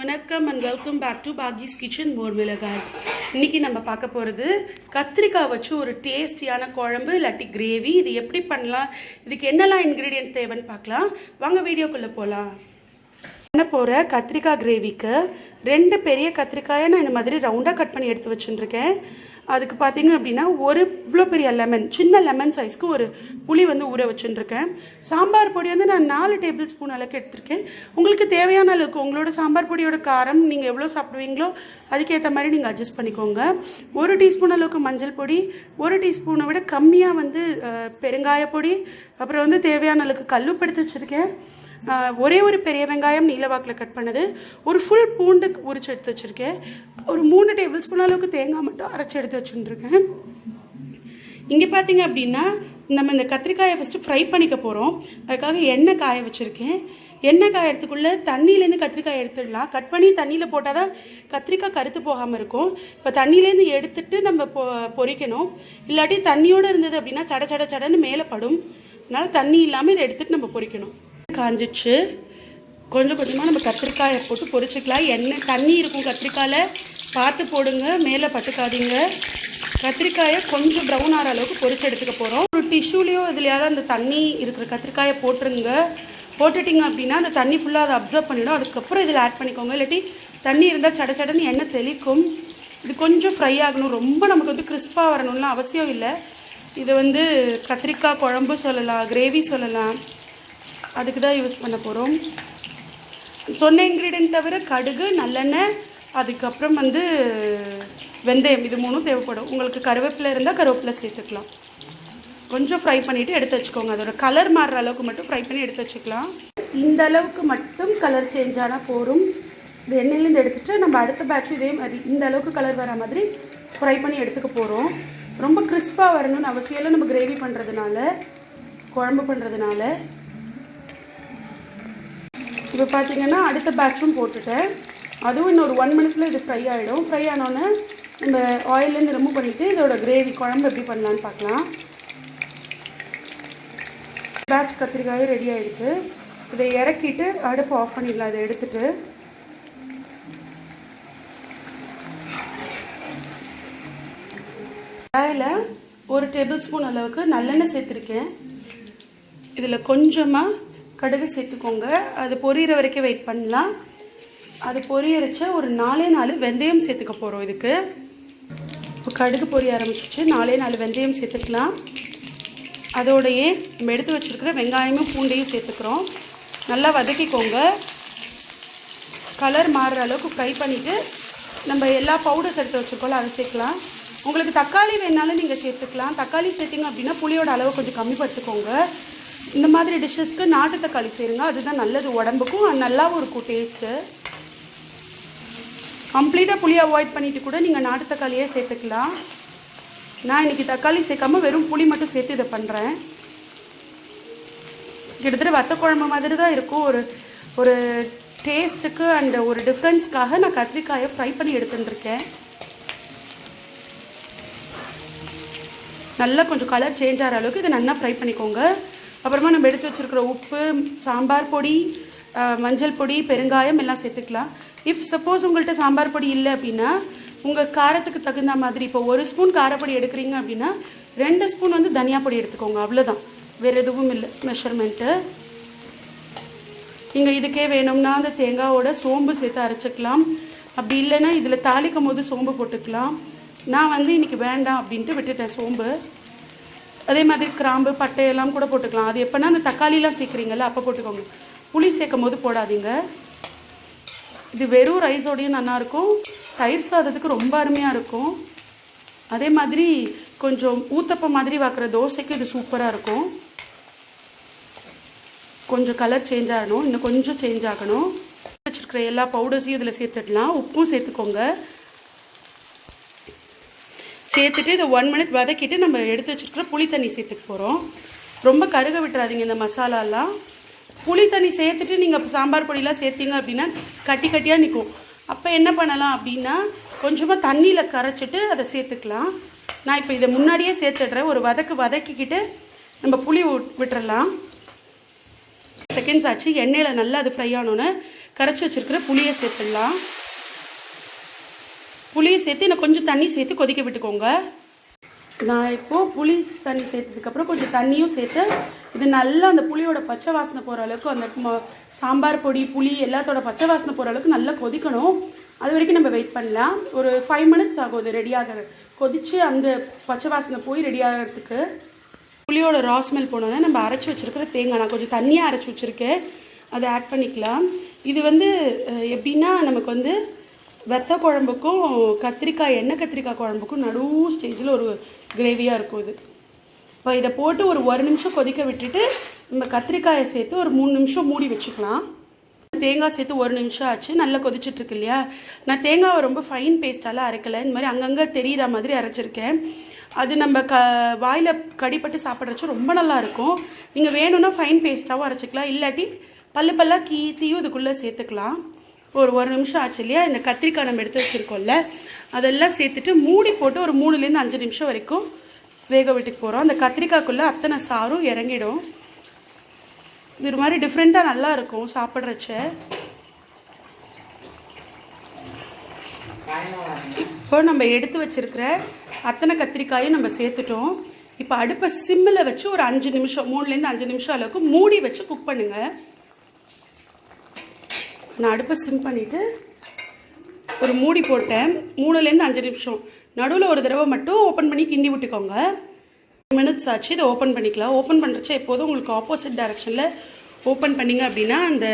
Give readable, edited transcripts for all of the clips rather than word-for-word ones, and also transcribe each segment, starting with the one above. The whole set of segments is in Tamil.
வணக்கம் and welcome back to Bagi's kitchen Mormilagai. இன்னைக்கு நம்ம பார்க்க போறது கத்திரிக்காய் வச்சு ஒரு டேஸ்டியான குழம்பு இல்லாட்டி கிரேவி. இது எப்படி பண்ணலாம், இதுக்கு என்னெல்லாம் இன்கிரிடியன்ட் தேவைன்னு பார்க்கலாம். வாங்க வீடியோக்குள்ள போலாம். பண்ண போற கத்திரிக்காய் கிரேவிக்கு ரெண்டு பெரிய கத்திரிக்காயை நான் இந்த மாதிரி ரவுண்டா கட் பண்ணி எடுத்து வச்சுருக்கேன். அதுக்கு பார்த்தீங்க அப்படின்னா ஒரு இவ்வளோ பெரிய லெமன், சின்ன லெமன் சைஸ்க்கு ஒரு புளி வந்து ஊற வச்சுருக்கேன். சாம்பார் பொடி வந்து நான் 4 டேபிள் ஸ்பூன் அளவுக்கு எடுத்திருக்கேன். உங்களுக்கு தேவையான அளவுக்கு உங்களோட சாம்பார் பொடியோட காரம் நீங்கள் எவ்வளோ சாப்பிடுவீங்களோ அதுக்கேற்ற மாதிரி நீங்கள் அட்ஜஸ்ட் பண்ணிக்கோங்க. 1 டீஸ்பூன் அளவுக்கு மஞ்சள் பொடி, 1 டீஸ்பூனை விட கம்மியாக வந்து பெருங்காய பொடி, அப்புறம் வந்து தேவையான அளவுக்கு கல்லுப்பு எடுத்து வச்சுருக்கேன். ஒரே ஒரு பெரிய வெங்காயம் நீலவாக்கில் கட் பண்ணது, ஒரு ஃபுல் பூண்டு உரிச்சு எடுத்து வச்சுருக்கேன். ஒரு 3 டேபிள் ஸ்பூன் அளவுக்கு தேங்காய் மட்டும் அரைச்சி எடுத்து வச்சுருக்கேன். இங்கே பார்த்தீங்க அப்படின்னா நம்ம இந்த கத்திரிக்காயை ஃபஸ்ட்டு ஃப்ரை பண்ணிக்க போகிறோம். அதுக்காக எண்ணெய் காய வச்சுருக்கேன். எண்ணெய் காயறதுக்குள்ளே தண்ணியிலேருந்து கத்திரிக்காய் எடுத்துடலாம். கட் பண்ணி தண்ணியில் போட்டால் தான் கத்திரிக்காய் கருத்து போகாமல் இருக்கும். இப்போ தண்ணியிலேருந்து எடுத்துட்டு நம்ம பொரிக்கணும். இல்லாட்டி தண்ணியோடு இருந்தது அப்படின்னா சட சட சடன்னு மேலே படும். அதனால் தண்ணி இல்லாமல் இதை எடுத்துகிட்டு நம்ம பொரிக்கணும். காஞ்சிச்சு, கொஞ்சம் கொஞ்சமாக நம்ம கத்திரிக்காயை போட்டு பொரிச்சிக்கலாம். எண்ணெய் தண்ணி இருக்கும் கத்திரிக்காயில், பார்த்து போடுங்க, மேலே பட்டுக்காதீங்க. கத்திரிக்காயை கொஞ்சம் ப்ரௌன் ஆகிற அளவுக்கு பொரிச்சு எடுத்துக்க போகிறோம். ஒரு டிஷ்யூலேயோ இதுலையாவது அந்த தண்ணி இருக்கிற கத்திரிக்காயை போட்டுருங்க. போட்டுட்டிங்க அப்படின்னா அந்த தண்ணி ஃபுல்லாக அதை அப்சர்வ் பண்ணிவிடும். அதுக்கப்புறம் இதில் ஆட் பண்ணிக்கோங்க. இல்லாட்டி தண்ணி இருந்தால் சட சடன்னு எண்ணெய் தெளிக்கும். இது கொஞ்சம் ஃப்ரை ஆகணும். ரொம்ப நமக்கு வந்து கிறிஸ்பாக வரணும்லாம் அவசியம் இல்லை. இது வந்து கத்திரிக்காய் குழம்பு சொல்லலாம், கிரேவி சொல்லலாம், அதுக்கு தான் யூஸ் பண்ண போகிறோம். சொன்ன இன்க்ரீடியன்ட் தவிர கடுகு, நல்லெண்ணெய், அதுக்கப்புறம் வந்து வெந்தயம், இது 3 தேவைப்படும். உங்களுக்கு கருவேப்பிலை இருந்தால் கருவேப்பிலை சேர்த்துக்கலாம். கொஞ்சம் ஃப்ரை பண்ணிவிட்டு எடுத்து வச்சுக்கோங்க. அதோட கலர் மாறுற அளவுக்கு மட்டும் ஃப்ரை பண்ணி எடுத்து வச்சுக்கலாம். இந்த அளவுக்கு மட்டும் கலர் சேஞ்ச் ஆனால் போகும். இந்த எண்ணெயிலேருந்து எடுத்துகிட்டு நம்ம அடுத்த பேட்ச் இதே மாதிரி இந்த அளவுக்கு கலர் வர மாதிரி ஃப்ரை பண்ணி எடுத்துக்க போகிறோம். ரொம்ப கிறிஸ்பாக வரணும்னு அவசியம் இல்லை. நம்ம கிரேவி பண்ணுறதுனால, குழம்பு பண்ணுறதுனால. இப்போ பார்த்தீங்கன்னா அடுத்த பேட்சும் போட்டுட்டேன். அதுவும் இன்னொரு 1 மினிட்ல இது ஃப்ரை ஆகிடும். ஃப்ரை ஆனோன்னே இந்த ஆயிலேருந்து ரிமூவ் பண்ணிவிட்டு இதோட கிரேவி குழம்பு எப்படி பண்ணலான்னு பார்க்கலாம். பேட்ச் கத்திரிக்காயும் ரெடி ஆகிடுது. இதை இறக்கிட்டு அடுப்பு ஆஃப் பண்ணிடலாம். இதை எடுத்துட்டு கடாயில் 1 டேபிள் ஸ்பூன் அளவுக்கு நல்லெண்ணெய் சேர்த்துருக்கேன். இதில் கொஞ்சமாக கடுகு சேர்த்துக்கோங்க. அது பொரியிற வரைக்கும் வெயிட் பண்ணலாம். அது பொரியரிச்ச ஒரு 4 வெந்தயம் சேர்த்துக்க போகிறோம். இதுக்கு இப்போ கடுகு பொரிய ஆரம்பிச்சிச்சு. 4 வெந்தயம் சேர்த்துக்கலாம். அதோடையே நம்ம எடுத்து வச்சுருக்கிற வெங்காயமும் பூண்டையும் சேர்த்துக்கிறோம். நல்லா வதக்கிக்கோங்க. கலர் மாறுற அளவுக்கு ஃப்ரை பண்ணிவிட்டு நம்ம எல்லா பவுடர்ஸ் எடுத்து வச்சுருக்கோம்ல அதை சேர்க்கலாம். உங்களுக்கு தக்காளி வேணாலும் நீங்கள் சேர்த்துக்கலாம். தக்காளி சேர்த்திங்க அப்படின்னா புளியோட அளவு கொஞ்சம் கம்மிப்படுத்திக்கோங்க. இந்த மாதிரி டிஷ்ஷஸ்க்கு நாட்டு தக்காளி சேருங்க. அதுதான் நல்லது உடம்புக்கும், நல்லாவும் இருக்கும் டேஸ்ட்டு. கம்ப்ளீட்டாக புளி அவாய்ட் பண்ணிவிட்டு கூட நீங்கள் நாட்டு தக்காளியே சேர்த்துக்கலாம். நான் இன்றைக்கி தக்காளி சேர்க்காமல் வெறும் புளி மட்டும் சேர்த்து இதை பண்ணுறேன். கிட்டத்தட்ட வத்த குழம்பு மாதிரி தான் இருக்கும். ஒரு டேஸ்ட்டுக்கு அண்ட் ஒரு டிஃப்ரென்ஸ்க்காக நான் கத்திரிக்காயை ஃப்ரை பண்ணி எடுத்துட்டுருக்கேன். நல்லா கொஞ்சம் கலர் சேஞ்ச் ஆகிற அளவுக்கு இதை நல்லா ஃப்ரை பண்ணிக்கோங்க. அப்புறமா நம்ம எடுத்து வச்சுருக்கிற உப்பு, சாம்பார் பொடி, மஞ்சள் பொடி, பெருங்காயம் எல்லாம் சேர்த்துக்கலாம். இஃப் சப்போஸ் உங்கள்கிட்ட சாம்பார் பொடி இல்லை அப்படின்னா உங்கள் காரத்துக்கு தகுந்த மாதிரி, இப்போ 1 ஸ்பூன் காரப்பொடி எடுக்கிறீங்க அப்படின்னா 2 ஸ்பூன் வந்து தனியா பொடி எடுத்துக்கோங்க. அவ்வளோதான், வேறு எதுவும் இல்லை மெஷர்மெண்ட்டு. நீங்கள் இதுக்கே வேணும்னா அந்த தேங்காயோட சோம்பு சேர்த்து அரைச்சிக்கலாம். அப்படி இல்லைன்னா இதில் தாளிக்கும் போது சோம்பு போட்டுக்கலாம். நான் வந்து இன்றைக்கி வேண்டாம் அப்படின்ட்டு விட்டுட்டேன் சோம்பு. அதே மாதிரி கிராம்பு, பட்டையெல்லாம் கூட போட்டுக்கலாம். அது எப்போனா அந்த தக்காளிலாம் சேர்க்குறீங்கல்ல அப்போ போட்டுக்கோங்க. புளி சேர்க்கும் போது போடாதீங்க. இது வெறும் ரைஸோடையும் நல்லாயிருக்கும், தயிர் சாதத்துக்கு ரொம்ப அருமையாக இருக்கும். அதே மாதிரி கொஞ்சம் ஊத்தப்பம் மாதிரி வைக்கிற தோசைக்கு இது சூப்பராக இருக்கும். கொஞ்சம் கலர் சேஞ்ச் ஆகணும், இன்னும் கொஞ்சம் சேஞ்ச் ஆகணும். வச்சுருக்கிற எல்லா பவுடர்ஸையும் இதில் சேர்த்துடலாம். உப்பும் சேர்த்துக்கோங்க. சேர்த்துட்டு இதை 1 மினிட் வதக்கிட்டு நம்ம எடுத்து வச்சுருக்கிற புளி தண்ணி சேர்த்துக்க போகிறோம். ரொம்ப கருக விட்டுறாதீங்க இந்த மசாலாலாம். புளி தண்ணி சேர்த்துட்டு நீங்கள் சாம்பார் பொடியெலாம் சேர்த்திங்க அப்படின்னா கட்டி கட்டியாக நிற்கும். அப்போ என்ன பண்ணலாம் அப்படின்னா கொஞ்சமாக தண்ணியில் கரைச்சிட்டு அதை சேர்த்துக்கலாம். நான் இப்போ இதை முன்னாடியே சேர்த்துடுறேன். ஒரு வதக்கிக்கிட்டு நம்ம புளி விட்டுறலாம். செகண்ட்ஸ் ஆச்சு. எண்ணெயில் நல்லா அது ஃப்ரை ஆனோன்னே கரைச்சி வச்சுருக்கிற புளியை சேர்த்துடலாம். புளியை சேர்த்து இன்னும் கொஞ்சம் தண்ணி சேர்த்து கொதிக்க விட்டுக்கோங்க. நான் இப்போது புளி தண்ணி சேர்த்ததுக்கப்புறம் கொஞ்சம் தண்ணியும் சேர்த்து இது நல்லா அந்த புளியோட பச்சை வாசனை போகிற அளவுக்கு, அந்த சாம்பார் பொடி புளி எல்லாத்தோட பச்சை வாசனை போகிற அளவுக்கு நல்லா கொதிக்கணும். அது வரைக்கும் நம்ம வெயிட் பண்ணலாம். ஒரு 5 minutes ஆகும் இது ரெடியாக, கொதித்து அந்த பச்சை வாசனை போய் ரெடி ஆகிறதுக்கு. புளியோட ரா ஸ்மெல் போனோன்னா நம்ம அரைச்சி வச்சுருக்கிற தேங்காய், நான் கொஞ்சம் தண்ணியாக அரைச்சி வச்சுருக்கேன், அதை ஆட் பண்ணிக்கலாம். இது எப்படின்னா நமக்கு வெத்த குழம்புக்கும் கத்திரிக்காய் எண்ணெய் கத்திரிக்காய் குழம்புக்கும் நடுவு ஸ்டேஜில் ஒரு கிரேவியாக இருக்கும் இது. இப்போ இதை போட்டு ஒரு 1 நிமிஷம் கொதிக்க விட்டுட்டு நம்ம கத்திரிக்காயை சேர்த்து ஒரு 3 நிமிஷம் மூடி வச்சுக்கலாம். தேங்காய் சேர்த்து 1 நிமிஷம் ஆச்சு, நல்லா கொதிச்சுட்ருக்கு இல்லையா. நான் தேங்காவை ரொம்ப ஃபைன் பேஸ்ட்டாலாம் அரைக்கலை, இந்த மாதிரி அங்கங்கே தெரிகிற மாதிரி அரைச்சிருக்கேன். அது நம்ம வாயில் கடிப்பட்டு சாப்பிட்றச்சு ரொம்ப நல்லாயிருக்கும். நீங்கள் வேணும்னா ஃபைன் பேஸ்ட்டாகவும் அரைச்சிக்கலாம், இல்லாட்டி பல்லாக கீத்தியும் இதுக்குள்ளே சேர்த்துக்கலாம். ஒரு 1 நிமிஷம் ஆச்சு இல்லையா. இந்த கத்திரிக்காய் நம்ம எடுத்து வச்சுருக்கோம்ல அதெல்லாம் சேர்த்துட்டு மூடி போட்டு ஒரு 3லேருந்து 5 நிமிஷம் வரைக்கும் வேக விட்டுக்கு போகிறோம். அந்த கத்திரிக்காய்க்குள்ளே அத்தனை சாரும் இறங்கிடும். இது ஒரு மாதிரி டிஃப்ரெண்ட்டாக நல்லா இருக்கும் சாப்பிட்றச்ச. இப்போ நம்ம எடுத்து வச்சுருக்கிற அத்தனை கத்திரிக்காயும் நம்ம சேர்த்துட்டோம். இப்போ அடுப்பை சிம்மில் வச்சு ஒரு 5 நிமிஷம் 3லேருந்து 5 நிமிஷம் அளவுக்கு மூடி வச்சு குக் பண்ணுங்கள். நான் அடுப்பை சிம் பண்ணிவிட்டு ஒரு மூடி போட்டேன். 3லேருந்து 5 நிமிஷம், நடுவில் ஒரு தடவை மட்டும் ஓப்பன் பண்ணி கிண்டி விட்டுக்கோங்க. 5 minutes ஆச்சு, இதை ஓப்பன் பண்ணிக்கலாம். ஓப்பன் பண்ணுறச்ச எப்போதும் உங்களுக்கு ஆப்போசிட் டைரெக்ஷனில் ஓப்பன் பண்ணிங்க அப்படின்னா அந்த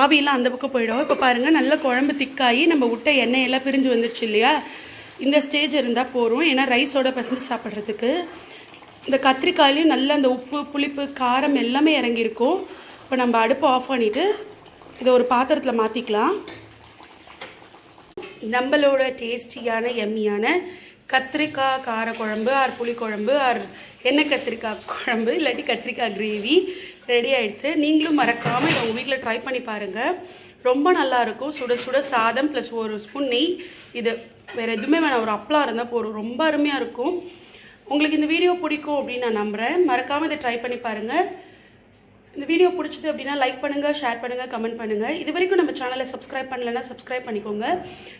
ஆவியெல்லாம் அந்த பக்கம் போயிடும். இப்போ பாருங்கள், நல்ல குழம்பு திக்காகி நம்ம விட்ட எண்ணெயெல்லாம் பிரிஞ்சு வந்துடுச்சு இல்லையா. இந்த ஸ்டேஜ் இருந்தால் போகிறோம், ஏன்னா ரைஸோட பசந்து சாப்பிட்றதுக்கு. இந்த கத்திரிக்காயிலையும் நல்ல அந்த உப்பு புளிப்பு காரம் எல்லாமே இறங்கியிருக்கும். இப்போ நம்ம அடுப்பை ஆஃப் பண்ணிவிட்டு இதை ஒரு பாத்திரத்தில் மாற்றிக்கலாம். நம்மளோட டேஸ்டியான எம்மியான கத்திரிக்காய் கார குழம்பு ஆர் புளி குழம்பு ஆர் எண்ணெய் கத்திரிக்காய் குழம்பு இல்லாட்டி கத்திரிக்காய் கிரேவி ரெடி ஆகிடுது. நீங்களும் மறக்காமல் இதை உங்கள் வீட்டில் ட்ரை பண்ணி பாருங்கள், ரொம்ப நல்லாயிருக்கும். சுட சுட சாதம் ப்ளஸ் 1 ஸ்பூன் நெய், இது வேறு எதுவுமே வேணாம், ஒரு அப்பளம் இருந்தால் போதும், ரொம்ப அருமையாக இருக்கும். உங்களுக்கு இந்த வீடியோ பிடிக்கும் அப்படின்னு நான் நம்புகிறேன். மறக்காமல் இதை ட்ரை பண்ணி பாருங்கள். இந்த வீடியோ பிடிச்சது அப்படின்னா லைக் பண்ணுங்கள், ஷேர் பண்ணுங்கள், கமெண்ட் பண்ணுங்கள். இது வரைக்கும் நம்ம சேனலை சப்ஸ்கிரைப் பண்ணலைன்னா சப்ஸ்கிரைப் பண்ணிக்கோங்க.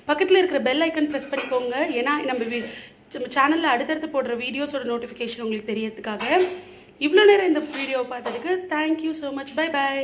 பக்கத்தில் இருக்கிற பெல் ஐக்கன் ப்ரெஸ் பண்ணிக்கோங்க, ஏன்னா நம்ம சேனலில் அடுத்தடுத்து போடுற வீடியோஸோட நோட்டிஃபிகேஷன் உங்களுக்கு தெரியறதுக்காக. இவ்வளோ நேரம் இந்த வீடியோவை பார்த்ததுக்கு thank you so much. Bye bye.